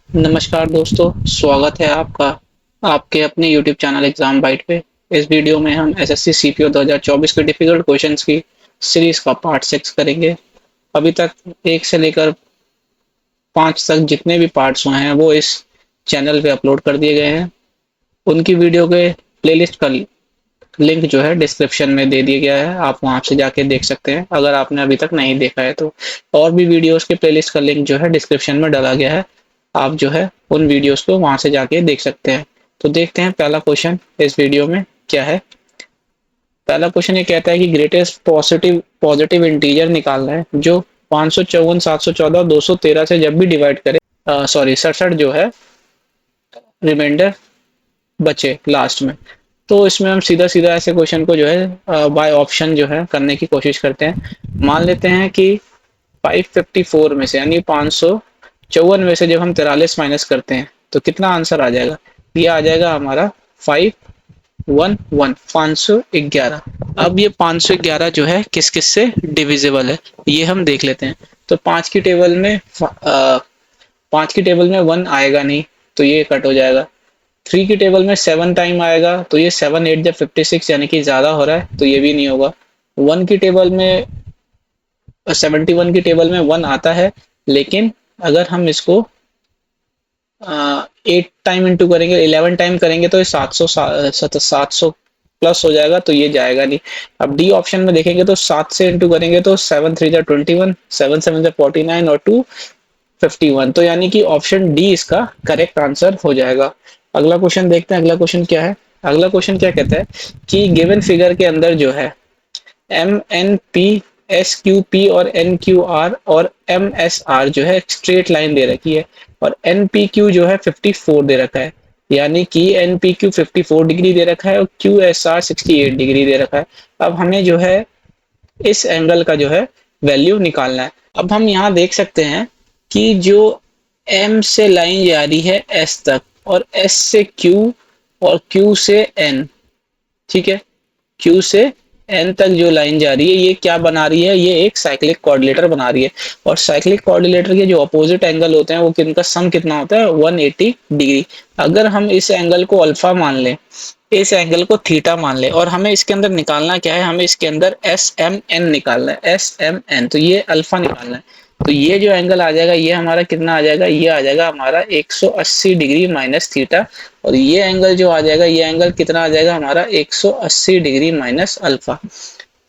नमस्कार दोस्तों, स्वागत है आपका आपके अपने YouTube चैनल एग्जाम बाइट पे। इस वीडियो में हम एसएससी सीपीओ 2024 के डिफिकल्ट क्वेश्चंस की सीरीज का पार्ट 6 करेंगे। अभी तक 1 से लेकर 5 तक जितने भी पार्ट्स हुए हैं वो इस चैनल पे अपलोड कर दिए गए हैं। उनकी वीडियो के प्लेलिस्ट का लिंक जो है डिस्क्रिप्शन में दे दिया गया है, आप वहां से जाके देख सकते हैं अगर आपने अभी तक नहीं देखा है तो। और भी वीडियोस के प्लेलिस्ट का लिंक जो है डिस्क्रिप्शन में डाला गया है, आप जो है उन वीडियोस को वहां से जाके देख सकते हैं। तो देखते हैं पहला क्वेश्चन इस वीडियो में क्या है। पहला क्वेश्चन ये कहता है कि ग्रेटेस्ट पॉजिटिव पॉजिटिव इंटीजर निकालना है जो 554, 714, 213 से जब भी डिवाइड करे, सॉरी 67 जो है रिमाइंडर बचे लास्ट में। तो इसमें हम सीधा सीधा ऐसे क्वेश्चन को जो है बाय ऑप्शन जो है करने की कोशिश करते हैं। मान लेते हैं कि 554 में से यानी 554 में से जब हम 43 माइनस करते हैं तो कितना आंसर आ जाएगा। ये आ जाएगा हमारा 511, 511। अब ये 511 जो है किस किस से डिविजिबल है ये हम देख लेते हैं। तो पांच की टेबल में 1 आएगा नहीं, तो ये कट हो जाएगा। 3 की टेबल में 7 टाइम आएगा, तो ये 7 8 जब 56 यानी कि ज्यादा हो रहा है तो ये भी नहीं होगा। 1 की टेबल में 71 की टेबल में 1 आता है, लेकिन अगर हम इसको 8 टाइम इंटू करेंगे, 11 टाइम करेंगे तो ये 700 प्लस हो जाएगा, तो ये जाएगा नहीं। अब डी ऑप्शन में देखेंगे तो 7 से इंटू करेंगे तो 7 3 जा 21, 7 7 जा 49 और 2 51, तो यानी कि ऑप्शन डी इसका करेक्ट आंसर हो जाएगा। अगला क्वेश्चन देखते हैं, अगला क्वेश्चन क्या है। अगला क्वेश्चन क्या कहता है कि गिवन फिगर के अंदर जो है M N P S Q P और एन क्यू आर और एम एस आर जो है स्ट्रेट लाइन दे रखी है, और एन पी क्यू जो है 54 दे रखा है, यानी कि एन पी क्यू 54 डिग्री दे रखा है और क्यू एस आर 68 डिग्री दे रखा है। अब हमें जो है इस एंगल का जो है वैल्यू निकालना है। अब हम यहाँ देख सकते हैं कि जो एम से लाइन जा रही है एस तक, और एस से क्यू और क्यू से एन, ठीक है, क्यू से एन तक जो लाइन जा रही है ये क्या बना रही है, ये एक साइक्लिक कोऑर्डिनेटर बना रही है। और साइक्लिक कोऑर्डिनेटर के जो अपोजिट एंगल होते हैं वो किनका सम कितना होता है, 180 डिग्री। अगर हम इस एंगल को अल्फा मान लें, इस एंगल को थीटा मान ले, और हमें इसके अंदर निकालना क्या है, हमें इसके अंदर एस एम एन निकालना है, एस एम एन, तो ये अल्फा निकालना है। तो ये जो एंगल आ जाएगा ये हमारा कितना आ जाएगा, ये आ जाएगा हमारा 180 डिग्री माइनस थीटा, और ये एंगल जो आ जाएगा ये एंगल कितना आ जाएगा हमारा 180 डिग्री माइनस अल्फा।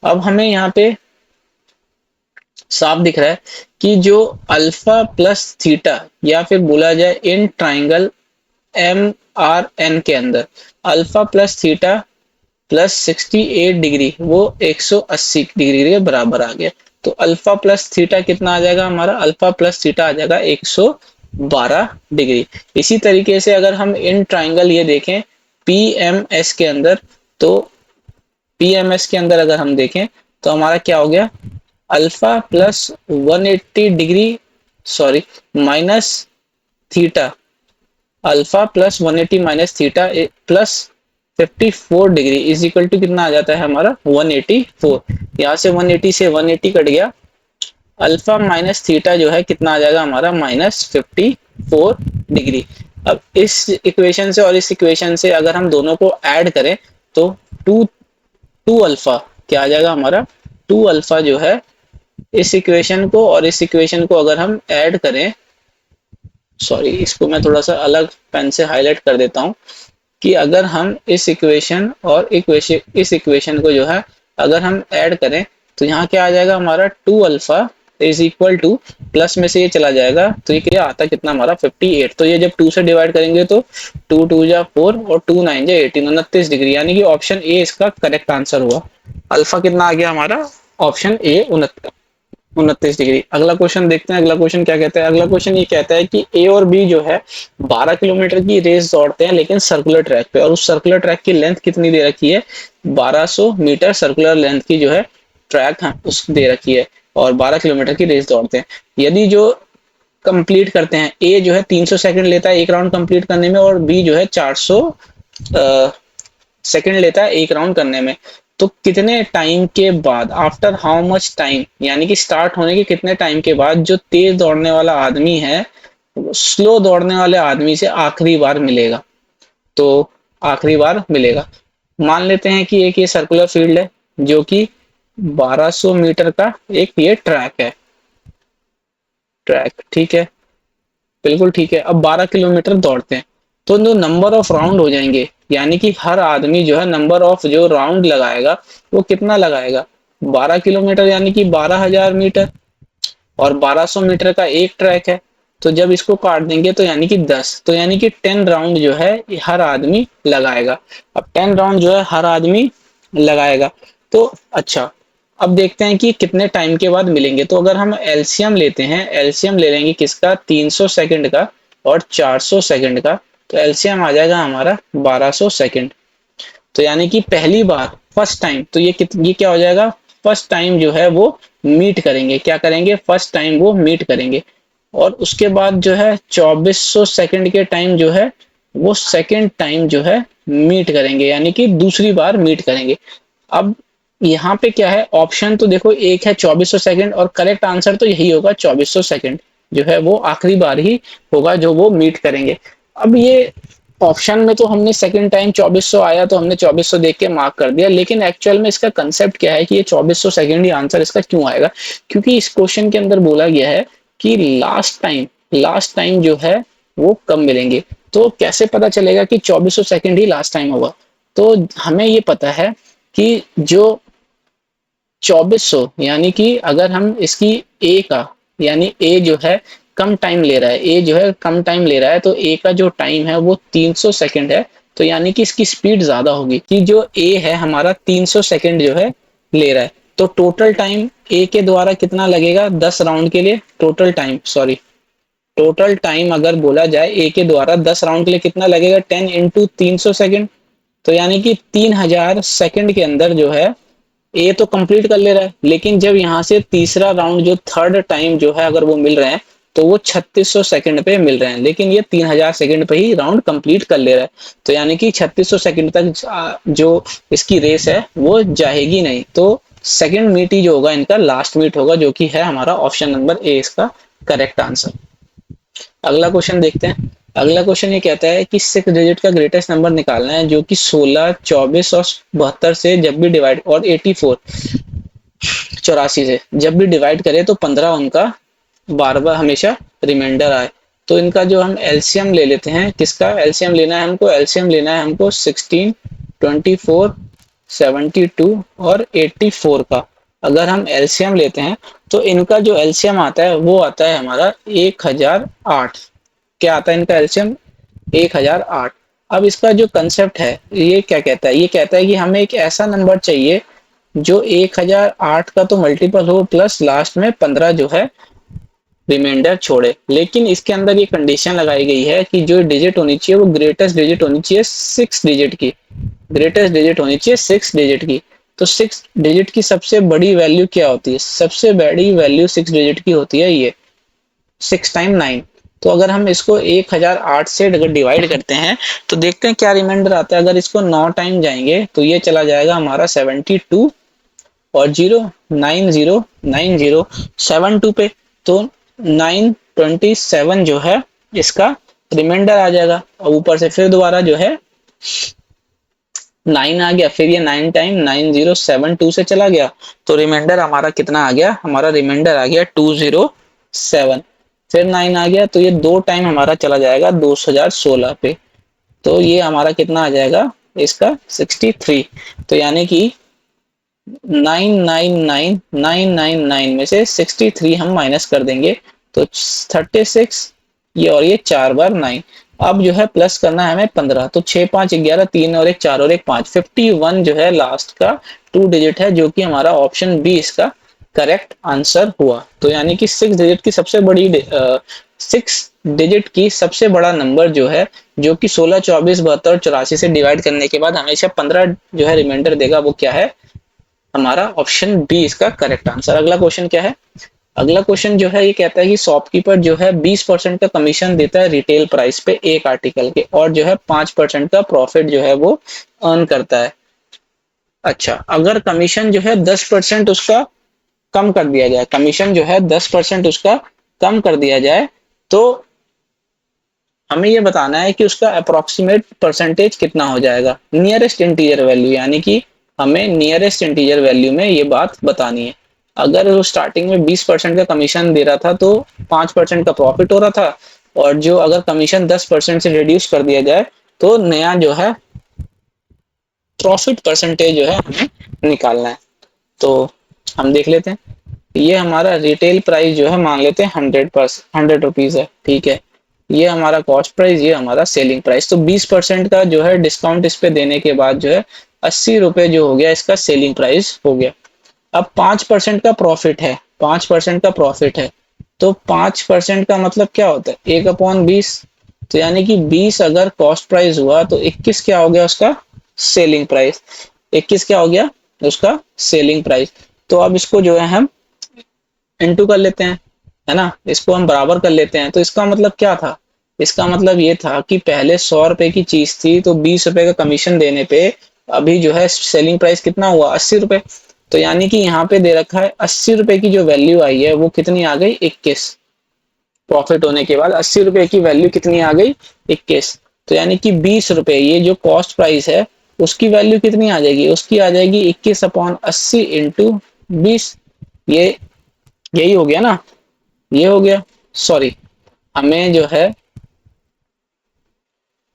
अब हमें यहाँ पे साफ दिख रहा है कि जो अल्फा प्लस थीटा, या फिर बोला जाए in triangle M R N के अंदर alpha plus theta plus 68 degree वो 180 डिग्री के बराबर आ गया। तो अल्फा प्लस थीटा कितना आ जाएगा हमारा, अल्फा प्लस थीटा आ जाएगा 112 डिग्री। इसी तरीके से अगर हम इन ट्राइंगल ये देखें पी एम एस के अंदर, तो पी एम एस के अंदर अगर हम देखें तो हमारा क्या हो गया, alpha plus 180 degree, sorry minus theta, alpha plus 180 minus theta plus 54 degree is equal to कितना आ जाता है हमारा 184। यहाँ से 180 से 180 कट गया, अल्फा माइनस थीटा जो है कितना आ जाएगा हमारा -54 डिग्री। अब इस इक्वेशन से और इस इक्वेशन से अगर हम दोनों को ऐड करें तो टू टू अल्फा क्या आ जाएगा हमारा, टू अल्फा जो है इस इक्वेशन को और इस इक्वेशन को अगर हम ऐड करें, सॉरी इसको मैं थोड़ा सा अलग पेन से हाईलाइट कर देता हूँ, कि अगर हम इस इक्वेशन और इक्वेशन इस इक्वेशन को जो है अगर हम ऐड करें तो यहाँ क्या आ जाएगा हमारा 2 alpha is equal to, plus में से ये चला जाएगा तो ये क्या आता है कितना हमारा 58। तो ये जब 2 से डिवाइड करेंगे तो 2 2 जा 4 और 2 9 जा 18, 29 डिग्री, यानी कि ऑप्शन ए इसका करेक्ट आंसर हुआ। अल्फा कितना आ गया हमारा, ऑप्शन ए 29 डिग्री। अगला क्वेश्चन देखते हैं, अगला क्वेश्चन क्या कहता है। अगला क्वेश्चन ये कहता है कि ए और बी जो है 12 किलोमीटर की रेस दौड़ते हैं लेकिन सर्कुलर ट्रैक पे, और उस सर्कुलर ट्रैक की लेंथ कितनी दे रखी है, 1200 मीटर सर्कुलर लेंथ की जो है ट्रैक उस दे रखी है, और 12 किलोमीटर की रेस दौड़ते हैं। यदि जो कंप्लीट करते हैं, ए जो है 300 सेकंड लेता है एक राउंड कंप्लीट करने में, और बी जो है 400 सेकंड लेता है एक राउंड करने में, तो कितने टाइम के बाद, आफ्टर हाउ मच टाइम, यानी कि स्टार्ट होने के कितने टाइम के बाद जो तेज दौड़ने वाला आदमी है स्लो दौड़ने वाले आदमी से आखिरी बार मिलेगा। तो आखिरी बार मिलेगा। मान लेते हैं कि एक ये सर्कुलर फील्ड है जो कि 1200 मीटर का एक ये ट्रैक है। ट्रैक ठीक है, बिल्कुल ठीक है। अब 12 किलोमीटर दौड़ते हैं तो जो नंबर ऑफ राउंड हो जाएंगे, यानी कि हर आदमी जो है नंबर ऑफ जो राउंड लगाएगा वो कितना लगाएगा, 12 किलोमीटर यानी कि 12,000 मीटर। और 1200 मीटर का एक ट्रैक है, तो जब इसको काट देंगे तो यानी कि 10, तो यानी कि 10 राउंड जो है हर आदमी लगाएगा। अब 10 राउंड जो है हर आदमी लगाएगा। तो अच्छा, अब देखते हैं कि कितने टाइम के बाद मिलेंगे। तो अगर हम एलसीएम लेते हैं, एलसीएम ले लेंगे किसका, 300 सेकंड का और 400 सेकंड का, तो एलसीएम आ जाएगा हमारा 1200 सेकंड। तो यानी कि पहली बार फर्स्ट टाइम, तो ये क्या हो जाएगा, फर्स्ट टाइम जो है वो मीट करेंगे। क्या करेंगे, फर्स्ट टाइम वो मीट करेंगे। और उसके बाद जो है 2400 सेकंड के टाइम जो है वो सेकंड टाइम जो है मीट करेंगे, यानी कि दूसरी बार मीट करेंगे। अब यहाँ पे क्या है, ऑप्शन तो देखो एक है 2400 सेकंड, और करेक्ट आंसर तो यही होगा 2400 सेकंड जो है वो आखिरी बार ही होगा जो वो मीट करेंगे। अब ये ऑप्शन में तो हमने सेकंड टाइम 2400 आया तो हमने 2400 देख के मार्क कर दिया, लेकिन एक्चुअल में इसका कंसेप्ट क्या है कि ये 2400 सेकंड ही आंसर इसका क्यों आएगा, क्योंकि इस क्वेश्चन के अंदर बोला गया है कि लास्ट टाइम जो है वो कब मिलेंगे। तो कैसे पता चलेगा कि 2400 सेकंड ही लास्ट टाइम होगा। तो हमें ये पता है कि जो 2400 यानी कि अगर हम इसकी ए का, यानी ए जो है कम टाइम ले रहा है, ए जो है कम टाइम ले रहा है, तो ए का जो टाइम है वो 300 सेकंड है। तो यानी कि इसकी स्पीड ज्यादा होगी, कि जो ए है हमारा 300 सेकंड जो है ले रहा है। तो टोटल टाइम ए के द्वारा कितना लगेगा 10 राउंड के लिए, total time sorry, total time अगर बोला जाए ए के द्वारा 10 राउंड के लिए कितना लगेगा, 10 इंटू 300 सेकेंड। तो यानी कि 3000 सेकंड के अंदर जो है ए तो कंप्लीट कर ले रहा है, लेकिन जब यहाँ से तीसरा राउंड जो थर्ड टाइम जो है अगर वो मिल रहे हैं तो वो 3600 सेकंड पे मिल रहे हैं, लेकिन ये 3000 सेकंड पे ही राउंड कंप्लीट कर ले रहा है। तो यानी कि 3600 सेकंड तक जो इसकी रेस है वो जाएगी नहीं। तो सेकंड मीट ही जो होगा इनका लास्ट मीट होगा, जो कि है हमारा ऑप्शन नंबर ए इसका करेक्ट आंसर। अगला क्वेश्चन देखते हैं। अगला क्वेश्चन ये कहता है कि 6 डिजिट का ग्रेटेस्ट नंबर निकालना है जो कि 16, 24 और 72 से जब भी डिवाइड, और 84 84 से जब भी डिवाइड करे तो 15 उनका बार बार हमेशा रिमाइंडर आए। तो इनका जो हम एलसीएम ले लेते हैं, किसका एलसीएम लेना है हमको, एलसीएम लेना है हमको 16, 24, 72 और 84 का। अगर हम एलसीएम लेते हैं तो इनका जो एलसीएम आता है वो आता है हमारा 1008। क्या आता है इनका एलसीएम, 1008। अब इसका जो कंसेप्ट है ये क्या कहता है, ये कहता है कि हमें एक ऐसा नंबर चाहिए जो 1008 का तो मल्टीपल हो, प्लस लास्ट में 15 जो है रिमाइंडर छोड़े। लेकिन इसके अंदर ये कंडीशन लगाई गई है कि जो डिजिट होनी चाहिए वो ग्रेटेस्ट डिजिट होनी चाहिए 6 डिजिट की, ग्रेटेस्ट डिजिट होनी चाहिए 6 डिजिट की। तो 6 डिजिट की सबसे बड़ी वैल्यू क्या होती है, सबसे बड़ी वैल्यू 6 डिजिट की होती है ये 6 टाइम 9। तो अगर हम इसको 1008 से अगर डिवाइड करते हैं तो देखते हैं क्या रिमाइंडर आता है। अगर इसको 9 टाइम जाएंगे तो ये चला जाएगा हमारा 72 और 0 90 90 72 पे। तो 927 जो है इसका रिमाइंडर आ जाएगा, और ऊपर से फिर दोबारा जो है 9 आ गया, फिर ये 9 टाइम 9072 से चला गया, तो रिमाइंडर हमारा कितना आ गया, हमारा रिमाइंडर आ गया 207। फिर 9 आ गया तो ये 2 टाइम हमारा चला जाएगा 2016 पे, तो ये हमारा कितना आ जाएगा इसका 63। तो यानी कि 999,999 में से 63 हम माइनस कर देंगे तो 36, ये और ये 4 बार 9। अब जो है प्लस करना है हमें 15, तो 6 5 11, 3 और 1 4 और 1 5, 51 जो है लास्ट का 2 डिजिट है, जो कि हमारा ऑप्शन बी इसका करेक्ट आंसर हुआ। तो यानी कि 6 डिजिट की सबसे बड़ी 6 डिजिट की सबसे बड़ा नंबर जो है, जो कि 16, 24, 72 और 84 से डिवाइड करने के बाद हमेशा 15 जो है रिमाइंडर देगा, वो क्या है, हमारा ऑप्शन बी इसका करेक्ट आंसर। अगला क्वेश्चन क्या है, अगला क्वेश्चन जो है ये कहता है कि शॉपकीपर जो है 20% का कमीशन देता है रिटेल प्राइस पे एक आर्टिकल के, और जो है 5% का प्रॉफिट जो है वो अर्न करता है। अच्छा, अगर कमीशन जो है 10% उसका कम कर दिया जाए, कमीशन जो है 10% उसका कम कर दिया जाए, तो हमें ये बताना है कि उसका अप्रोक्सीमेट परसेंटेज कितना हो जाएगा, नियरेस्ट इंटीजर वैल्यू, यानी कि हमें नियरेस्ट इंटीजर वैल्यू में ये बात बतानी है। अगर वो स्टार्टिंग में 20% का कमीशन दे रहा था तो 5% का प्रॉफिट हो रहा था, और जो अगर कमीशन 10% से रिड्यूस कर दिया जाए तो नया जो है प्रॉफिट परसेंटेज जो है हमें निकालना है। तो हम देख लेते हैं। ये हमारा रिटेल प्राइस जो है मान लेते हैं 100 रुपीज है, ठीक है। ये हमारा कॉस्ट प्राइस, ये हमारा सेलिंग प्राइस। तो 20% का जो है डिस्काउंट इस पे देने के बाद जो है 80 रुपए जो हो गया इसका सेलिंग प्राइस हो गया। अब 5% का प्रॉफिट है, 5% का प्रॉफिट है, तो 5% का मतलब क्या होता है, 1/20। तो यानी कि 20 अगर कॉस्ट प्राइस हुआ तो 21 क्या हो गया उसका सेलिंग प्राइस। 21 क्या हो गया उसका सेलिंग प्राइस। तो अब इसको जो है हम इनटू कर लेते हैं, है ना, इसको हम बराबर कर लेते हैं। तो इसका मतलब क्या था, इसका मतलब ये था कि पहले 100 रुपए की चीज थी तो 20 रुपए का कमीशन देने पे अभी जो है सेलिंग प्राइस कितना हुआ 80 रुपए। तो यानी कि यहाँ पे दे रखा है 80 रुपए की जो वैल्यू आई है वो कितनी आ गई 21। प्रॉफिट होने के बाद 80 रुपए की वैल्यू कितनी आ गई 21। तो यानी कि 20 रुपए ये जो कॉस्ट प्राइस है उसकी वैल्यू कितनी आ जाएगी, उसकी आ जाएगी 21/80 इंटू 20। ये यही हो गया ना, ये हो गया। सॉरी, हमें जो है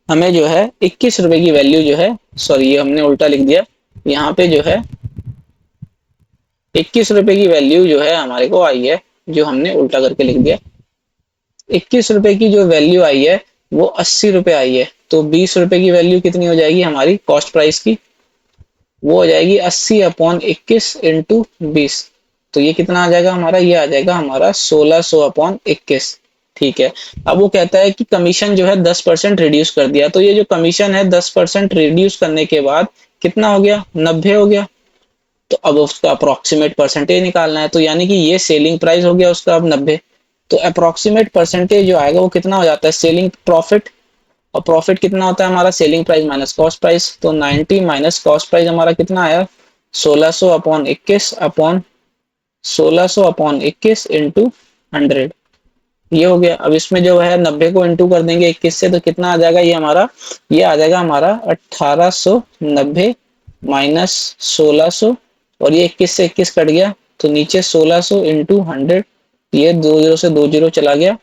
हमें जो है 21 रुपए की वैल्यू जो है, सॉरी ये हमने उल्टा लिख दिया। यहाँ पे जो है 21 रुपए की वैल्यू जो है हमारे को आई है, जो हमने उल्टा करके लिख दिया। 21 रुपए की जो वैल्यू आई है वो 80 रुपए आई है। तो 20 रुपए की वैल्यू कितनी हो जाएगी हमारी कॉस्ट प्राइस की, वो हो जाएगी 80/21 इंटू 20। तो ये कितना आ जाएगा हमारा, ये आ जाएगा हमारा 1600/21। ठीक है। अब वो कहता है कि कमीशन जो है 10% रिड्यूस कर दिया, तो ये जो कमीशन है 10% रिड्यूस करने के बाद कितना हो गया 90 हो गया। तो अब उसका अप्रोक्सीमेट परसेंटेज निकालना है, तो यानी कि ये सेलिंग प्राइस हो गया उसका अब 90। तो अप्रोक्सीमेट परसेंटेज जो आएगा वो कितना हो जाता है सेलिंग प्रॉफिट, और प्रॉफिट कितना होता है हमारा selling price minus cost price. तो 90 माइनस कॉस्ट प्राइस हमारा कितना आया 1600/21 इंटू 100। ये हो गया। अब इसमें जो है 90 को इंटू कर देंगे 21 से तो कितना आ जाएगा, ये हमारा ये आ जाएगा हमारा 1890 माइनस 1600, और ये 21 से 21 कट गया तो नीचे 1600 इंटू 100। ये 2 जीरो से 2 जीरो चला गया,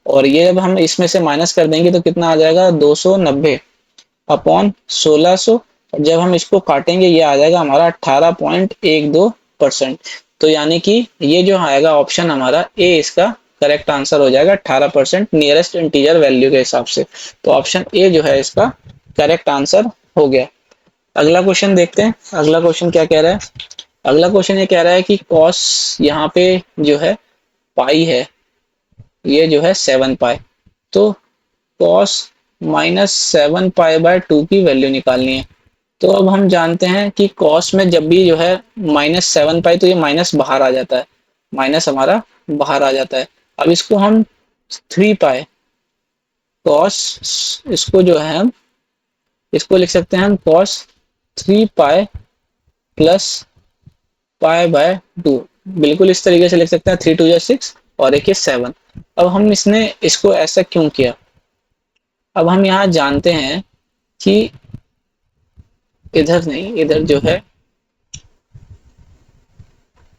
और ये जब हम इसमें से माइनस कर देंगे तो कितना आ जाएगा 290/1600। जब हम इसको काटेंगे ये आ जाएगा हमारा 18.12%। तो यानी कि ये जो आएगा ऑप्शन हमारा ए इसका करेक्ट आंसर हो जाएगा 18% नियरेस्ट इंटीजर वैल्यू के हिसाब से। तो ऑप्शन ए जो है इसका करेक्ट आंसर हो गया। अगला क्वेश्चन देखते हैं, अगला क्वेश्चन क्या कह रहा है। अगला क्वेश्चन ये कह रहा है कि कॉस यहाँ पे जो है पाई है, ये जो है 7 पाई। तो कॉस -7 पाई/2 की वैल्यू निकालनी है। तो अब हम जानते हैं कि कॉस में जब भी जो है -7 पाई तो ये माइनस बाहर आ जाता है, माइनस हमारा बाहर आ जाता है। अब इसको हम 3 पाई कॉस, इसको जो है हम इसको लिख सकते हैं हम कॉस 3 पाई प्लस पाई/2। बिल्कुल इस तरीके से लिख सकते हैं, 3 2 6 और एक 7। अब हम इसने इसको ऐसा क्यों किया, अब हम यहाँ जानते हैं कि इधर नहीं, इधर जो है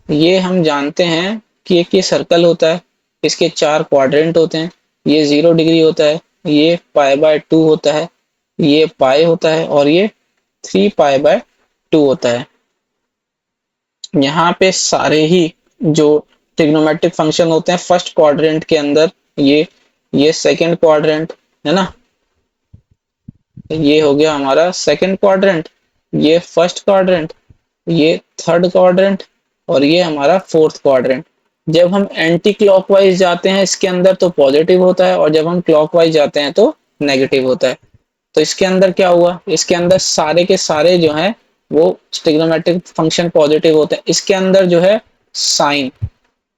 ये हम जानते हैं कि एक ये सर्कल होता है, इसके 4 क्वाड्रेंट होते हैं, ये 0 डिग्री होता है, ये पाई/2 होता है, ये पाई होता है, और ये 3 पाई/2 होता है। यहाँ पे सारे ही जो ट्रिग्नोमेट्रिक फंक्शन होते हैं फर्स्ट क्वाड्रेंट के अंदर, ये सेकंड क्वाड्रेंट है ना, ये हो गया हमारा सेकंड क्वाड्रेंट, ये फर्स्ट क्वाड्रेंट, ये थर्ड क्वाड्रेंट, और ये हमारा फोर्थ क्वाड्रेंट। जब हम एंटी क्लॉकवाइज जाते हैं इसके अंदर तो पॉजिटिव होता है, और जब हम क्लॉकवाइज जाते हैं तो नेगेटिव होता है। तो इसके अंदर क्या हुआ, इसके अंदर सारे के सारे जो हैं वो ट्रिग्नोमेट्रिक फंक्शन पॉजिटिव होते हैं। इसके अंदर जो है साइन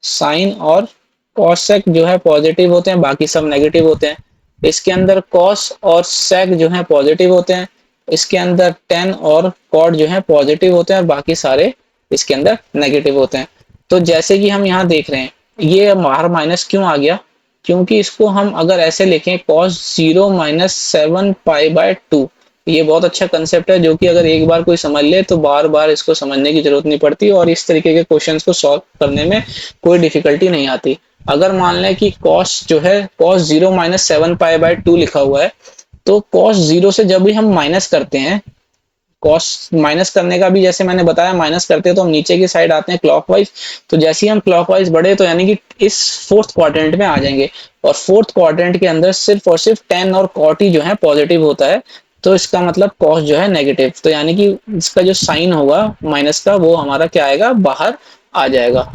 साइन और कॉसेक जो है पॉजिटिव होते हैं, बाकी सब नेगेटिव होते हैं। इसके अंदर कॉस और सेक जो है पॉजिटिव होते हैं, इसके अंदर टेन और कॉड जो है पॉजिटिव होते हैं, और बाकी सारे इसके अंदर नेगेटिव होते हैं। तो जैसे कि हम यहाँ देख रहे हैं ये बाहर माइनस क्यों आ गया, क्योंकि इसको हम अगर ऐसे लिखें cos 0 माइनस 7 पाई/2, ये बहुत अच्छा कंसेप्ट है जो कि अगर एक बार कोई समझ ले तो बार बार इसको समझने की जरूरत नहीं पड़ती और इस तरीके के क्वेश्चंस को सॉल्व करने में कोई डिफिकल्टी नहीं आती। अगर मान लें कि cos जो है cos 0 माइनस 7 पाई/2 लिखा हुआ है, तो cos 0 से जब भी हम माइनस करते हैं, कॉस माइनस करने का भी जैसे मैंने बताया, माइनस करते हैं तो हम नीचे की साइड आते हैं क्लॉकवाइज। तो जैसे ही हम क्लॉकवाइज बढ़े तो यानी कि इस फोर्थ क्वाड्रेंट में आ जाएंगे, और फोर्थ क्वाड्रेंट के अंदर सिर्फ और सिर्फ टेन और कॉट ही जो है पॉजिटिव होता है। तो इसका मतलब कॉस जो है नेगेटिव, तो यानी कि इसका जो साइन होगा माइनस का वो हमारा क्या आएगा, बाहर आ जाएगा।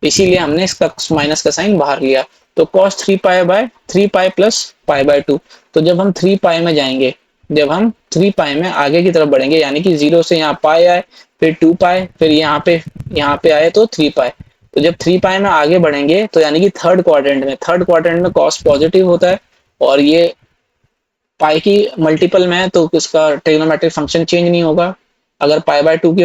इसीलिए हमने इसका माइनस का साइन बाहर लिया। तो cos 3 पाई प्लस पाई/2। तो जब हम 3 पाई में जाएंगे, जब हम 3 पाई में आगे की तरफ बढ़ेंगे, यानी कि 0 से यहाँ पाई आए, फिर 2 पाई, फिर यहाँ पे आए तो 3 पाई। तो जब 3 पाई में आगे बढ़ेंगे तो यानी कि थर्ड क्वाड्रेंट में cos पॉजिटिव होता है, और ये पाई की मल्टीपल में है तो उसका ट्रिग्नोमेट्रिक फंक्शन चेंज नहीं होगा। अगर पाई/2 के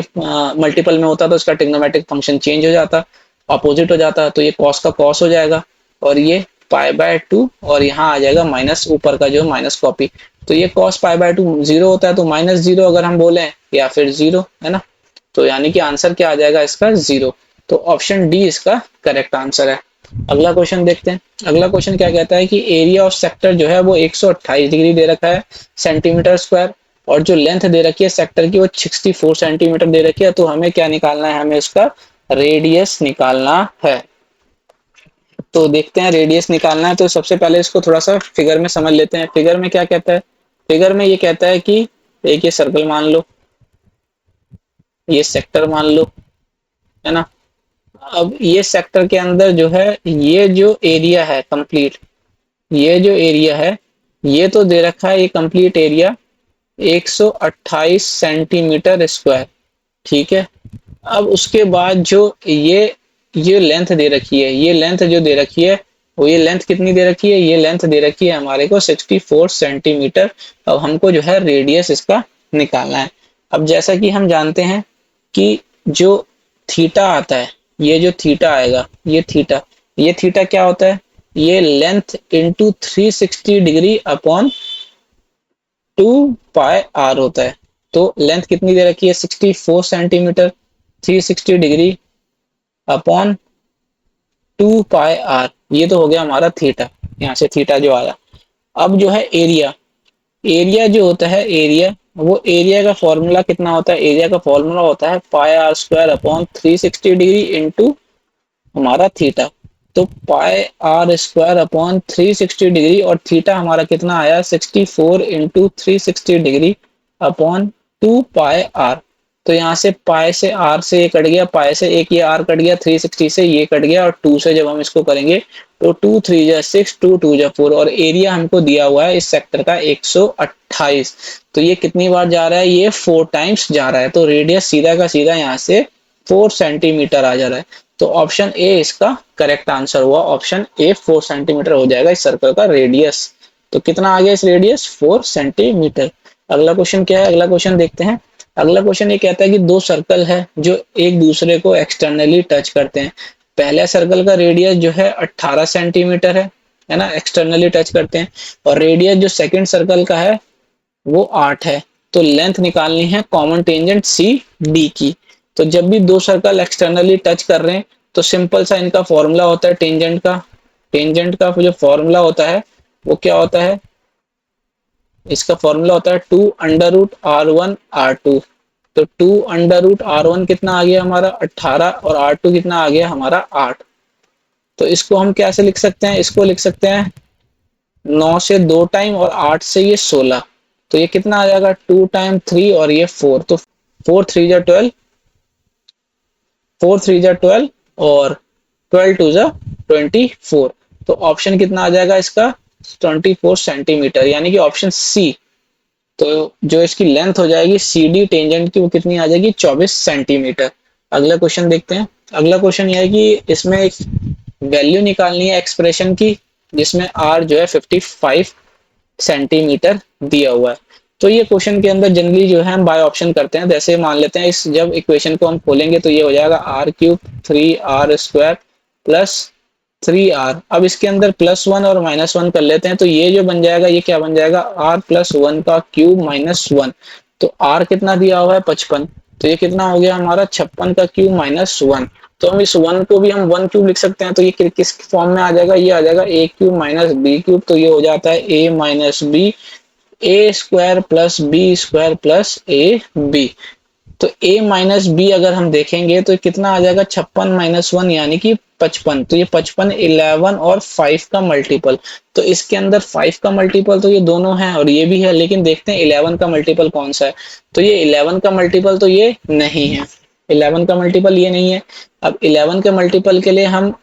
मल्टीपल में होता तो इसका ट्रिग्नोमेट्रिक फंक्शन चेंज हो जाता, अपोजिट हो जाता, तो ये कॉस का कॉस हो जाएगा, और ये पाई/2, और यहाँ आ जाएगा माइनस, ऊपर का जो माइनस कॉपी। तो ये कॉस पाई/2 जीरो होता है, तो -0 अगर हम बोले, या फिर 0 है ना। तो यानी कि आंसर क्या आ जाएगा इसका, 0। तो ऑप्शन डी इसका करेक्ट आंसर है। अगला क्वेश्चन देखते हैं। अगला क्वेश्चन क्या कहता है कि एरिया ऑफ सेक्टर जो है वो 128 डिग्री दे रखा है सेंटीमीटर स्क्वायर, और जो लेंथ दे रखी है सेक्टर की वो 64 सेंटीमीटर दे रखी है। तो हमें क्या निकालना है, हमें इसका रेडियस निकालना है। तो देखते हैं रेडियस निकालना है, तो सबसे पहले इसको थोड़ा सा फिगर में समझ लेते हैं। फिगर में क्या कहता है, फिगर में ये कहता है कि एक ये सर्कल मान लो, ये सेक्टर मान लो, है ना। अब ये सेक्टर के अंदर जो है, ये जो एरिया है कंप्लीट, ये जो एरिया है, ये तो दे रखा है ये कंप्लीट एरिया 128 सेंटीमीटर स्क्वायर, ठीक है। अब उसके बाद जो ये लेंथ दे रखी है, ये लेंथ जो दे रखी है, वो ये लेंथ कितनी दे रखी है, ये लेंथ दे रखी है हमारे को 64 सेंटीमीटर। अब हमको जो है रेडियस इसका निकालना है। अब जैसा कि हम जानते हैं कि जो थीटा आता है, ये जो थीटा आएगा, ये थीटा क्या होता है, ये लेंथ इंटू 360 डिग्री अपॉन 2 पाई/r होता है। तो लेंथ कितनी दे रखी है, 64 सेंटीमीटर, 360 डिग्री अपॉन 2 पाई/r, ये तो हो गया हमारा थीटा, यहाँ से थीटा जो आया। अब जो है एरिया, एरिया जो होता है, एरिया, वो एरिया का फॉर्मूला कितना होता है, एरिया का फॉर्मूला होता है पाई/r² अपॉन 360 डिग्री इंटू हमारा थीटा। तो पाई/r² अपॉन 360 डिग्री, और थीटा हमारा कितना आया, 64 इंटू 360 डिग्री अपॉन 2 पाई/r। तो यहाँ से पाई से आर से ये कट गया, पाई से एक ये आर कट गया, 360 से ये कट गया, और 2 से जब हम इसको करेंगे तो 2 3 जा 6, 2 2 जा 4, और एरिया हमको दिया हुआ है इस सेक्टर का 128। तो ये कितनी बार जा रहा है, ये 4 टाइम्स जा रहा है। तो रेडियस सीधा का सीधा यहाँ से 4 सेंटीमीटर आ जा रहा है। तो ऑप्शन ए इसका करेक्ट आंसर हुआ, ऑप्शन ए 4 सेंटीमीटर हो जाएगा इस सर्कल का रेडियस। तो कितना आ गया इस रेडियस, 4 सेंटीमीटर। अगला क्वेश्चन क्या है, अगला क्वेश्चन देखते हैं। अगला क्वेश्चन ये कहता है कि दो सर्कल है जो एक दूसरे को एक्सटर्नली टच करते हैं। पहले सर्कल का रेडियस जो है 18 सेंटीमीटर है ना, एक्सटर्नली टच करते हैं, और रेडियस जो सेकंड सर्कल का है वो 8 है। तो लेंथ निकालनी है कॉमन टेंजेंट सी डी की। तो जब भी दो सर्कल एक्सटर्नली टच कर रहे हैं तो सिंपल सा इनका फॉर्मूला होता है टेंजेंट का जो फॉर्मूला होता है वो क्या होता है, इसका फॉर्मूला होता है 2√r1r2। तो 2√r1 कितना आ गया हमारा 18, और r2 कितना आ गया हमारा 8। तो इसको हम कैसे लिख सकते हैं, इसको लिख सकते हैं 9 से 2 टाइम और 8 से ये 16। तो ये कितना आ जाएगा 2 टाइम 3 और ये 4, तो 4 3 जा 12, 4 3 जा 12, और 12 2 जा 24। तो ऑप्शन कितना आ जाएगा इसका 24 सेंटीमीटर, यानी कि ऑप्शन सी। तो जो इसकी लेंथ हो जाएगी सी डी टेंजेंट की वो कितनी आ जाएगी 24 सेंटीमीटर। अगला क्वेश्चन देखते हैं। अगला क्वेश्चन यह है कि इसमें एक वैल्यू निकालनी है एक्सप्रेशन की, जिसमें आर जो है 55 सेंटीमीटर दिया हुआ है। तो ये क्वेश्चन के अंदर जनरली जो है हम बाय ऑप्शन करते हैं। जैसे मान लेते हैं इस जब इक्वेशन को हम खोलेंगे तो ये हो जाएगा r³ 3r² प्लस 3r। अब इसके अंदर +1 और -1 कर लेते हैं, तो ये जो बन जाएगा ये क्या बन जाएगा, r + 1 का क्यूब -1। तो r कितना दिया हुआ है 55, तो ये कितना हो गया हमारा 56 का क्यूब -1। तो हम इस 1 को भी हम 1 क्यूब लिख सकते हैं, तो ये किस फॉर्म में आ जाएगा, ये आ जाएगा a cube minus b cube. तो ये हो जाता है a minus B, A square plus B square plus A B. तो a माइनस बी अगर हम देखेंगे तो कितना आ जाएगा, 56 - 1 यानी कि 55। तो ये 55 11 और 5 का मल्टीपल। तो इसके अंदर 5 का मल्टीपल तो ये दोनों हैं और ये भी है, लेकिन देखते हैं 11 का मल्टीपल कौन सा है। तो ये 11 का मल्टीपल तो ये नहीं है, 11 का मल्टीपल ये नहीं है। अब 11 के मल्टीपल के लिए हम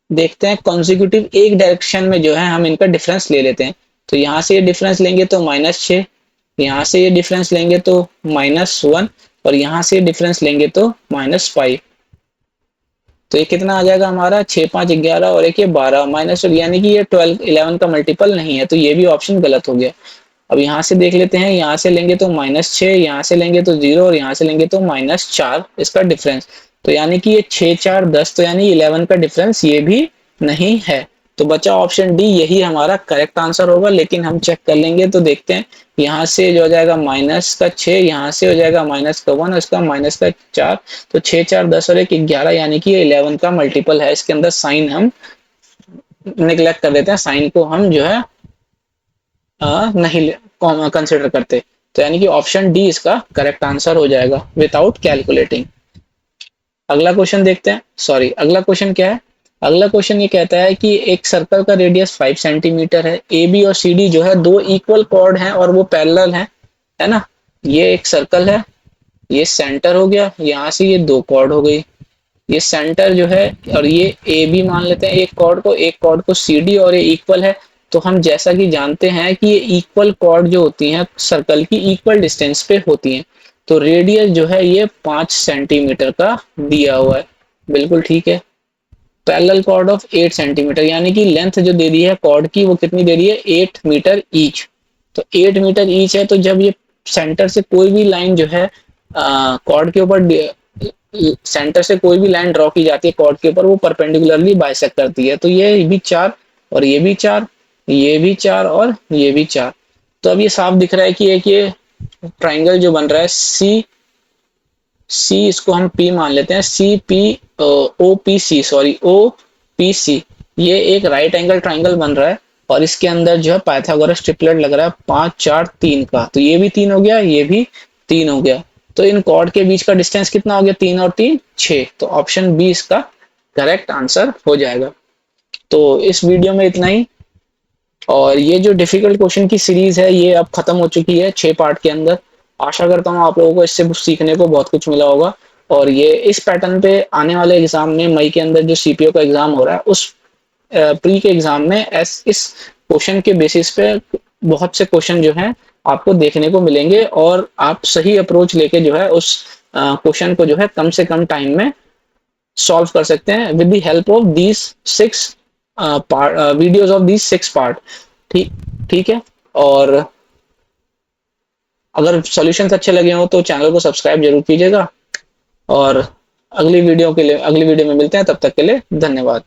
देखते हैं कॉन्जिक्यूटिव एक डायरेक्शन में जो है हम इनका डिफरेंस ले लेते हैं। तो यहाँ से ये डिफरेंस लेंगे तो -6, यहाँ से ये डिफरेंस लेंगे तो -1 और यहाँ से डिफरेंस लेंगे तो -5। तो ये कितना आ जाएगा हमारा 6 5 11 और एक ये 12 माइनस, यानी कि ये 12 11 का मल्टीपल नहीं है, तो ये भी ऑप्शन गलत हो गया। अब यहाँ से देख लेते हैं, यहाँ से लेंगे तो -6, यहाँ से लेंगे तो 0 और यहाँ से लेंगे तो -4 इसका डिफरेंस। तो यानी कि ये 6 4 10, तो यानी 11 का डिफरेंस ये भी नहीं है। तो बचा ऑप्शन डी, यही हमारा करेक्ट आंसर होगा। लेकिन हम चेक कर लेंगे तो देखते हैं, यहाँ से जो हो जाएगा -6, यहाँ से हो जाएगा -1, इसका -4। तो 6 4 10 और 1 11, यानी कि ये 11 का मल्टीपल है। इसके अंदर साइन हम निगलेक्ट कर देते हैं, साइन को हम जो है नहीं कंसिडर करते। तो यानी कि ऑप्शन डी इसका करेक्ट आंसर हो जाएगा विदाउट कैलकुलेटिंग। अगला क्वेश्चन देखते हैं। सॉरी, अगला क्वेश्चन क्या है, अगला क्वेश्चन ये कहता है कि एक सर्कल का रेडियस 5 सेंटीमीटर है, ए बी और सी डी जो है दो इक्वल कॉर्ड हैं और वो पैरेलल हैं, है ना। ये एक सर्कल है, ये सेंटर हो गया, यहाँ से ये दो कॉर्ड हो गई, ये सेंटर जो है, और ये ए बी मान लेते हैं एक कॉर्ड को सी डी, और ये इक्वल है। तो हम जैसा कि जानते हैं कि ये इक्वल कॉर्ड जो होती हैं सर्कल की इक्वल डिस्टेंस पे होती हैं। तो रेडियस जो है ये 5 सेंटीमीटर का दिया हुआ है, बिल्कुल ठीक है। पैरेलल कॉर्ड ऑफ 8 सेंटीमीटर, यानी कि लेंथ जो दे दी है कॉर्ड की वो कितनी दे रही है, 8 मीटर ईच। तो 8 मीटर ईच है, तो जब ये सेंटर से कोई भी लाइन जो है कॉर्ड के ऊपर, सेंटर से कोई भी लाइन ड्रॉ की जाती है कॉर्ड के ऊपर, वो परपेंडिकुलरली बाइसेक्ट करती है। तो ये भी 4 और ये भी 4, ये भी 4 और ये भी 4। तो अब ये साफ दिख रहा है कि एक ये ट्राइंगल जो बन रहा है सी इसको हम पी मान लेते हैं, C P O P C, sorry O P C, ये एक राइट एंगल ट्राइंगल बन रहा है। और इसके अंदर जो है पाइथागोरस ट्रिपलेट लग रहा है 5 4 3 का। तो ये भी 3 हो गया, ये भी 3 हो गया। तो इन कॉर्ड के बीच का डिस्टेंस कितना हो गया, 3 और 3 6। तो ऑप्शन बी इसका करेक्ट आंसर हो जाएगा। तो इस वीडियो में इतना ही, और ये जो डिफिकल्ट क्वेश्चन की सीरीज है ये अब खत्म हो चुकी है 6 पार्ट के अंदर। आशा करता हूँ आप लोगों को इससे सीखने को बहुत कुछ मिला होगा। और ये इस पैटर्न पे आने वाले एग्जाम में मई के अंदर जो सीपीओ का एग्जाम हो रहा है उस प्री के एग्जाम में इस क्वेश्चन के बेसिस पे बहुत से क्वेश्चन जो हैं आपको देखने को मिलेंगे, और आप सही अप्रोच लेके जो है उस क्वेश्चन को जो है कम से कम टाइम में सॉल्व कर सकते हैं with the help of these 6 videos of these 6 part. ठीक ठीक है। और अगर सॉल्यूशंस अच्छे लगे हो तो चैनल को सब्सक्राइब जरूर कीजिएगा, और अगली वीडियो में मिलते हैं, तब तक के लिए धन्यवाद।